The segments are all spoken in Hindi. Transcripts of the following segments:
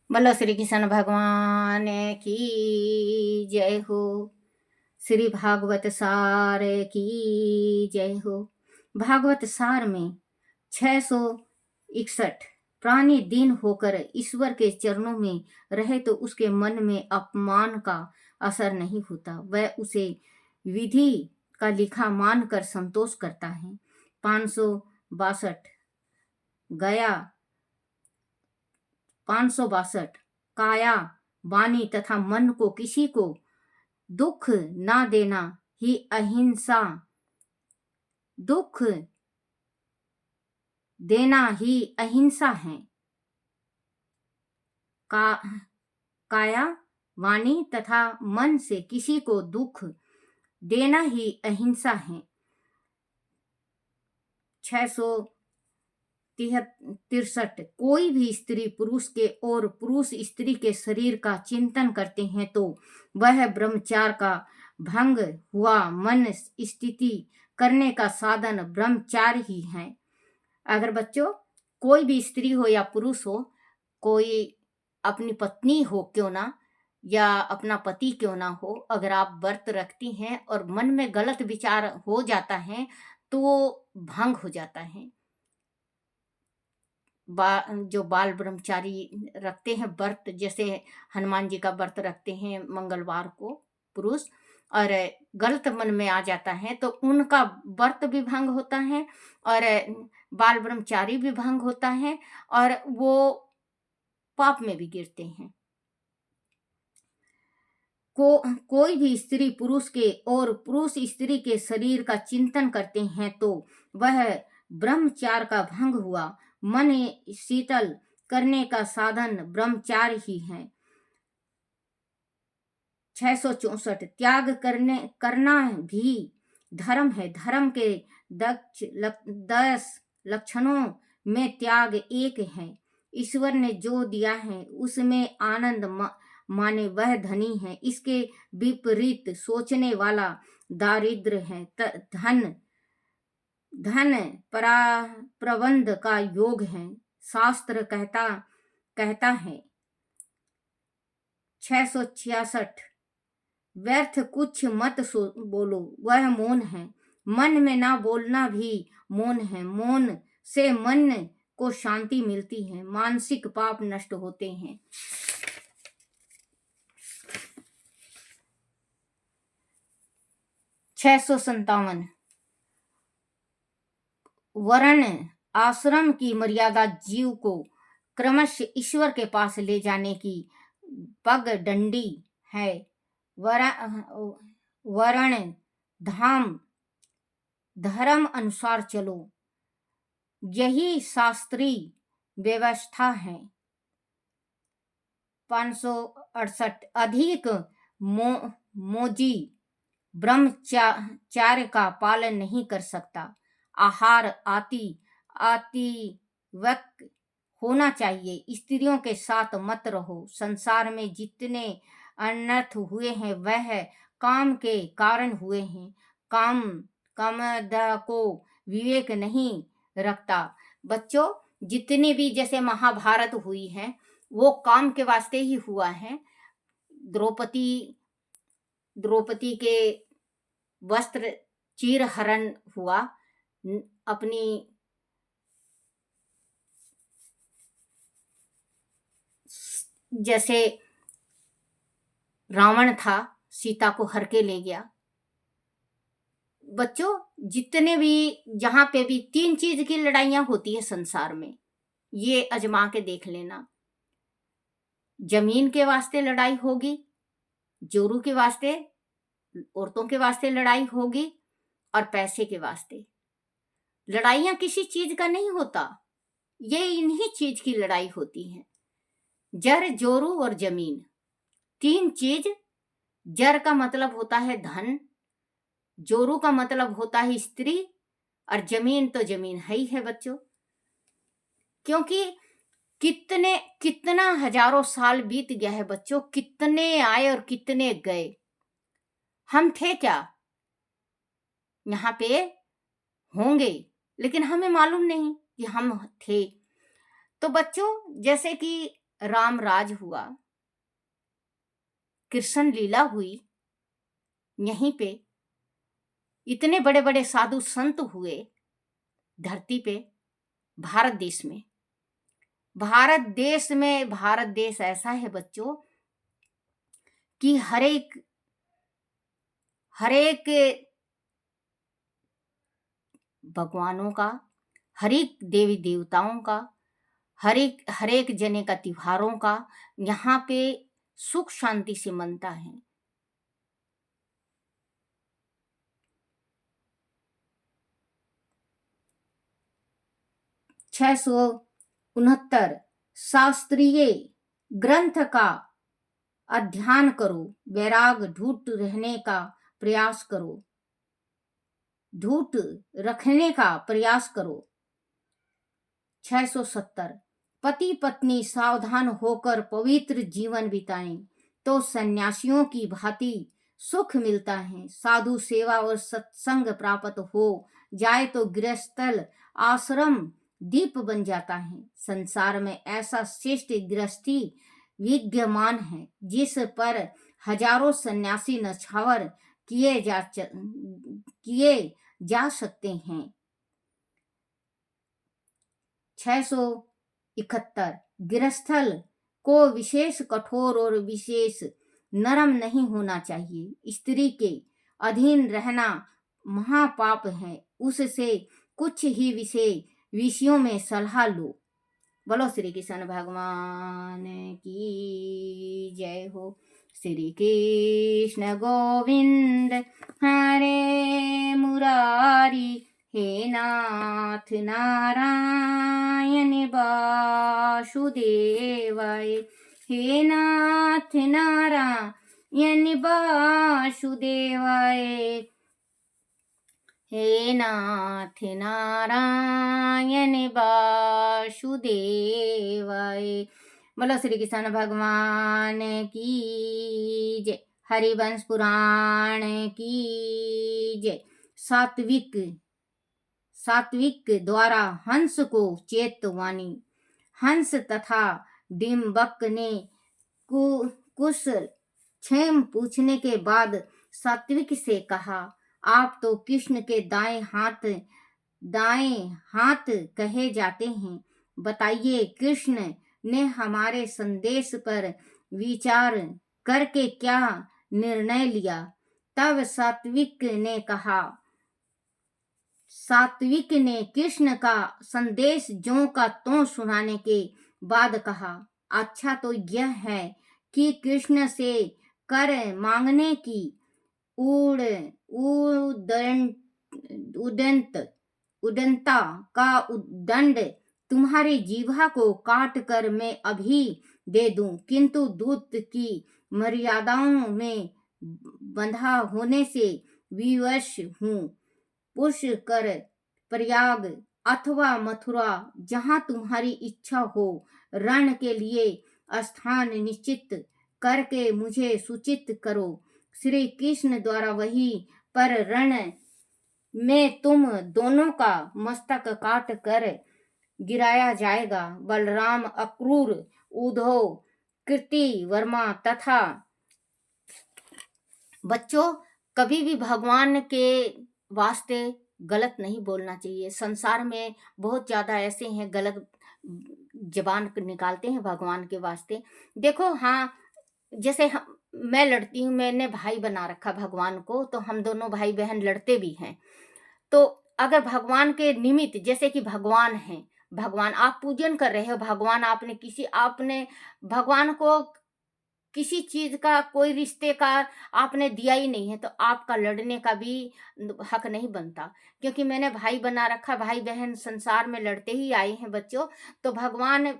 बोलो श्री कृष्ण भगवान की जय हो। श्री भागवत सार की जय हो। भागवत सार में 661 प्राणी दीन होकर ईश्वर के चरणों में रहे तो उसके मन में अपमान का असर नहीं होता, वह उसे विधि का लिखा मानकर संतोष करता है। 562 गया 562 काया वाणी तथा मन को किसी को दुख ना देना ही अहिंसा, दुख देना ही अहिंसा है। का काया वाणी तथा मन से किसी को दुख देना ही अहिंसा है। 663 कोई भी स्त्री पुरुष के और पुरुष स्त्री के शरीर का चिंतन करते हैं तो वह ब्रह्मचार्य का भंग हुआ। मन स्थिति करने का साधन ब्रह्मचार्य ही है। अगर बच्चों कोई भी स्त्री हो या पुरुष हो, कोई अपनी पत्नी हो क्यों ना या अपना पति क्यों ना हो, अगर आप व्रत रखती हैं और मन में गलत विचार हो जाता है तो भंग हो जाता है। जो बाल ब्रह्मचारी रखते हैं व्रत, जैसे हनुमान जी का व्रत रखते हैं मंगलवार को पुरुष, और गलत मन में आ जाता है तो उनका व्रत भी भंग होता है और बाल ब्रह्मचारी भी भंग होता है और वो पाप में भी गिरते हैं। कोई भी स्त्री पुरुष के और पुरुष स्त्री के शरीर का चिंतन करते हैं तो वह ब्रह्मचार्य का भंग हुआ। मन शीतल करने का साधन ब्रह्मचार्य ही है। 664 त्याग करना भी धर्म है। धर्म के 10 लक्षणों में त्याग एक है। ईश्वर ने जो दिया है उसमें आनंद माने वह धनी है। इसके विपरीत सोचने वाला दारिद्र है। धन प्रबंध का योग है, शास्त्र कहता है। 666 व्यर्थ कुछ मत बोलो, वह मौन है। मन में ना बोलना भी मौन है। मौन से मन को शांति मिलती है, मानसिक पाप नष्ट होते हैं। 657 वर्ण आश्रम की मर्यादा जीव को क्रमश ईश्वर के पास ले जाने की पगडंडी है। वर्ण धाम धर्म अनुसार चलो, यही शास्त्रीय व्यवस्था है। 568 अधिक मोजी ब्रह्मचार्य का पालन नहीं कर सकता। आहार आति वक्त होना चाहिए। स्त्रियों के साथ मत रहो। संसार में जितने अनर्थ हुए हैं वह काम के कारण हुए हैं। कामद को विवेक नहीं रखता। बच्चों जितनी भी जैसे महाभारत हुई है वो काम के वास्ते ही हुआ है। द्रौपदी के वस्त्र चीर हरण हुआ। अपनी जैसे रावण था, सीता को हर के ले गया। बच्चों जितने भी जहां पे भी 3 चीज की लड़ाइयां होती है संसार में, ये अजमा के देख लेना। जमीन के वास्ते लड़ाई होगी, जोरू के वास्ते, औरतों के वास्ते लड़ाई होगी और पैसे के वास्ते। लड़ाइयां किसी चीज का नहीं होता, ये इन्हीं चीज की लड़ाई होती है। जर जोरू और जमीन 3 चीज। जर का मतलब होता है धन, जोरू का मतलब होता है स्त्री और जमीन तो जमीन है ही है बच्चों। क्योंकि कितना हजारों साल बीत गया है बच्चों, कितने आए और कितने गए। हम थे क्या यहाँ पे होंगे, लेकिन हमें मालूम नहीं कि हम थे। तो बच्चों जैसे कि राम राज हुआ, कृष्ण लीला हुई, यहीं पे इतने बड़े बड़े साधु संत हुए धरती पे, भारत देश में। भारत देश ऐसा है बच्चों कि हर एक भगवानों का, हर एक देवी देवताओं का, हर एक जने का त्योहारों का यहाँ पे सुख शांति से मनता है। छह सौ उनहत्तर शास्त्रीय ग्रंथ का अध्ययन करो, वैराग ढूंढ रहने का प्रयास करो, ढूंढ रखने का प्रयास करो। 670 पति पत्नी सावधान होकर पवित्र जीवन बिताएं तो सन्यासियों की भांति सुख मिलता है। साधु सेवा और सत्संग प्राप्त हो जाए तो गृहस्थल आश्रम दीप बन जाता है। संसार में ऐसा श्रेष्ठ गृहस्थी विद्यमान है जिस पर हजारों सन्यासी नछावर किए जा सकते हैं। 671 गृहस्थल को विशेष कठोर और विशेष नरम नहीं होना चाहिए। स्त्री के अधीन रहना महापाप है, उससे कुछ ही विषयों में सलाह लो। बोलो श्री कृष्ण भगवान की जय हो। श्री कृष्ण गोविंद हरे मुरारी, हे नाथ नारायण वासुदेवाय, हे नाथ नारायण वासुदेवाय, हे नाथ नारायण वासुदेवाय। बोलो श्री कृष्ण भगवान की जय। हरिवंश पुराण की जय। सात्विक द्वारा हंस को चेतवानी। हंस तथा डिम्बक ने कुछ क्षेम पूछने के बाद सात्विक से कहा, आप तो कृष्ण के दाएं हाथ कहे जाते हैं, बताइए कृष्ण ने हमारे संदेश पर विचार करके क्या निर्णय लिया। तब सात्विक ने कृष्ण का संदेश ज्यों का त्यों सुनाने के बाद कहा, अच्छा तो यह है कि कृष्ण से कर मांगने की उदंता का दंड तुम्हारी जीवा को काट कर मैं अभी दे दूं, किंतु दूत की मर्यादाओं में बंधा होने से विवश हूँ। पुष्कर, प्रयाग अथवा मथुरा, जहाँ तुम्हारी इच्छा हो, रण के लिए स्थान निश्चित करके मुझे सूचित करो। श्री कृष्ण द्वारा वही पर रण में तुम दोनों का मस्तक काट कर गिराया जाएगा। बलराम, अक्रूर, उद्धव, कृति वर्मा तथा बच्चों, कभी भी भगवान के वास्ते गलत नहीं बोलना चाहिए। संसार में बहुत ज्यादा ऐसे हैं गलत जबान निकालते हैं भगवान के वास्ते। देखो, हाँ, जैसे मैं लड़ती हूँ, मैंने भाई बना रखा भगवान को, तो हम दोनों भाई बहन लड़ते भी हैं। तो अगर भगवान के निमित्त, जैसे कि भगवान है, भगवान आप पूजन कर रहे हो, भगवान आपने भगवान को किसी चीज का, कोई रिश्ते का आपने दिया ही नहीं है, तो आपका लड़ने का भी हक नहीं बनता। क्योंकि मैंने भाई बना रखा, भाई बहन संसार में लड़ते ही आए हैं बच्चों। तो भगवान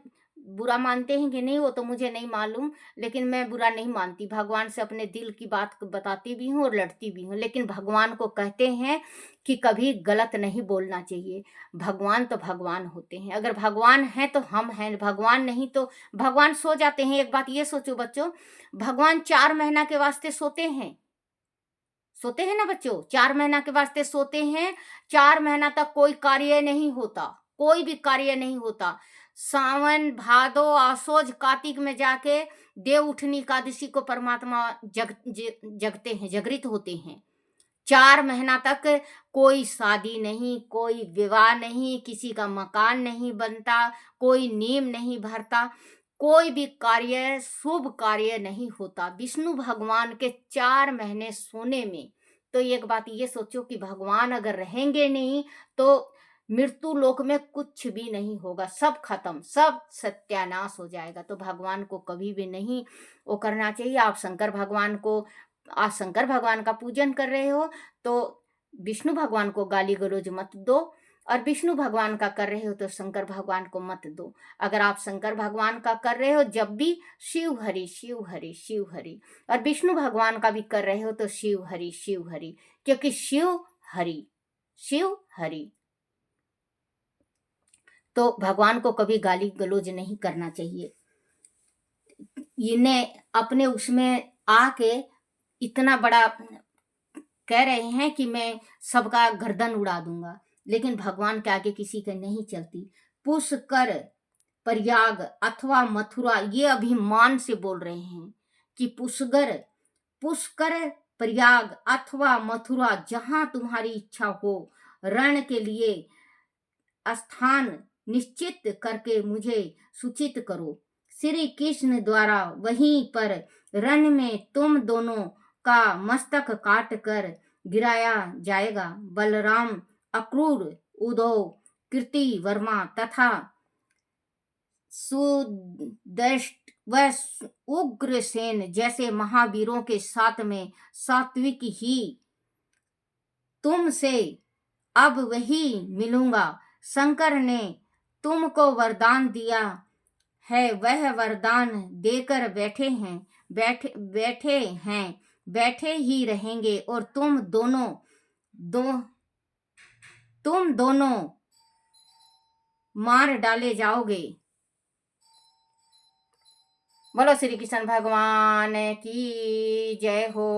बुरा मानते हैं कि नहीं वो तो मुझे नहीं मालूम, लेकिन मैं बुरा नहीं मानती। भगवान से अपने दिल की बात बताती भी हूँ और लड़ती भी हूँ। लेकिन भगवान को कहते हैं कि कभी गलत नहीं बोलना चाहिए। भगवान तो भगवान होते हैं, अगर भगवान है तो हम हैं, भगवान नहीं तो भगवान सो जाते हैं। एक बात ये सोचो बच्चों, भगवान 4 महीना के वास्ते सोते हैं ना बच्चों, 4 महीना के वास्ते सोते हैं। 4 महीना तक कोई कार्य नहीं होता, कोई भी कार्य नहीं होता। सावन भादो आसोज कार्तिक में जाके देव उठनी एकादशी को परमात्मा जगते हैं, जागृत होते हैं। 4 महीना तक कोई शादी नहीं, कोई विवाह नहीं, किसी का मकान नहीं बनता, कोई नींव नहीं भरता, कोई भी कार्य शुभ कार्य नहीं होता विष्णु भगवान के 4 महीने सोने में। तो एक बात ये सोचो कि भगवान अगर रहेंगे नहीं तो मृत्यु लोक में कुछ भी नहीं होगा, सब खत्म, सब सत्यानाश हो जाएगा। तो भगवान को कभी भी नहीं वो करना चाहिए। आप शंकर भगवान का पूजन कर रहे हो तो विष्णु भगवान को गाली गलौज मत दो, और विष्णु भगवान का कर रहे हो तो शंकर भगवान को मत दो। अगर आप शंकर भगवान का कर रहे हो जब भी शिव हरि शिव हरि शिव हरि, और विष्णु भगवान का भी कर रहे हो तो शिव हरि शिव हरि, क्योंकि शिव हरि। तो भगवान को कभी गाली गलौज नहीं करना चाहिए। इन्हें अपने उसमें आके इतना बड़ा कह रहे हैं कि मैं सबका गर्दन उड़ा दूंगा, लेकिन भगवान के आगे किसी के नहीं चलती। पुष्कर, प्रयाग अथवा मथुरा, ये अभिमान से बोल रहे हैं कि पुष्कर, प्रयाग अथवा मथुरा, जहां तुम्हारी इच्छा हो, रण के लिए स्थान निश्चित करके मुझे सूचित करो। श्री कृष्ण द्वारा वहीं पर रण में तुम दोनों का मस्तक काट कर गिराया जाएगा। बलराम, अक्रूर, उद्धव, कीर्ति वर्मा तथा सुदृष्ट व उग्रसेन जैसे महावीरों के साथ में सात्विक ही तुमसे अब वही मिलूंगा। शंकर ने तुमको वरदान दिया है, वह वरदान देकर बैठे ही रहेंगे, और तुम दोनों मार डाले जाओगे। बोलो श्री कृष्ण भगवान की जय हो।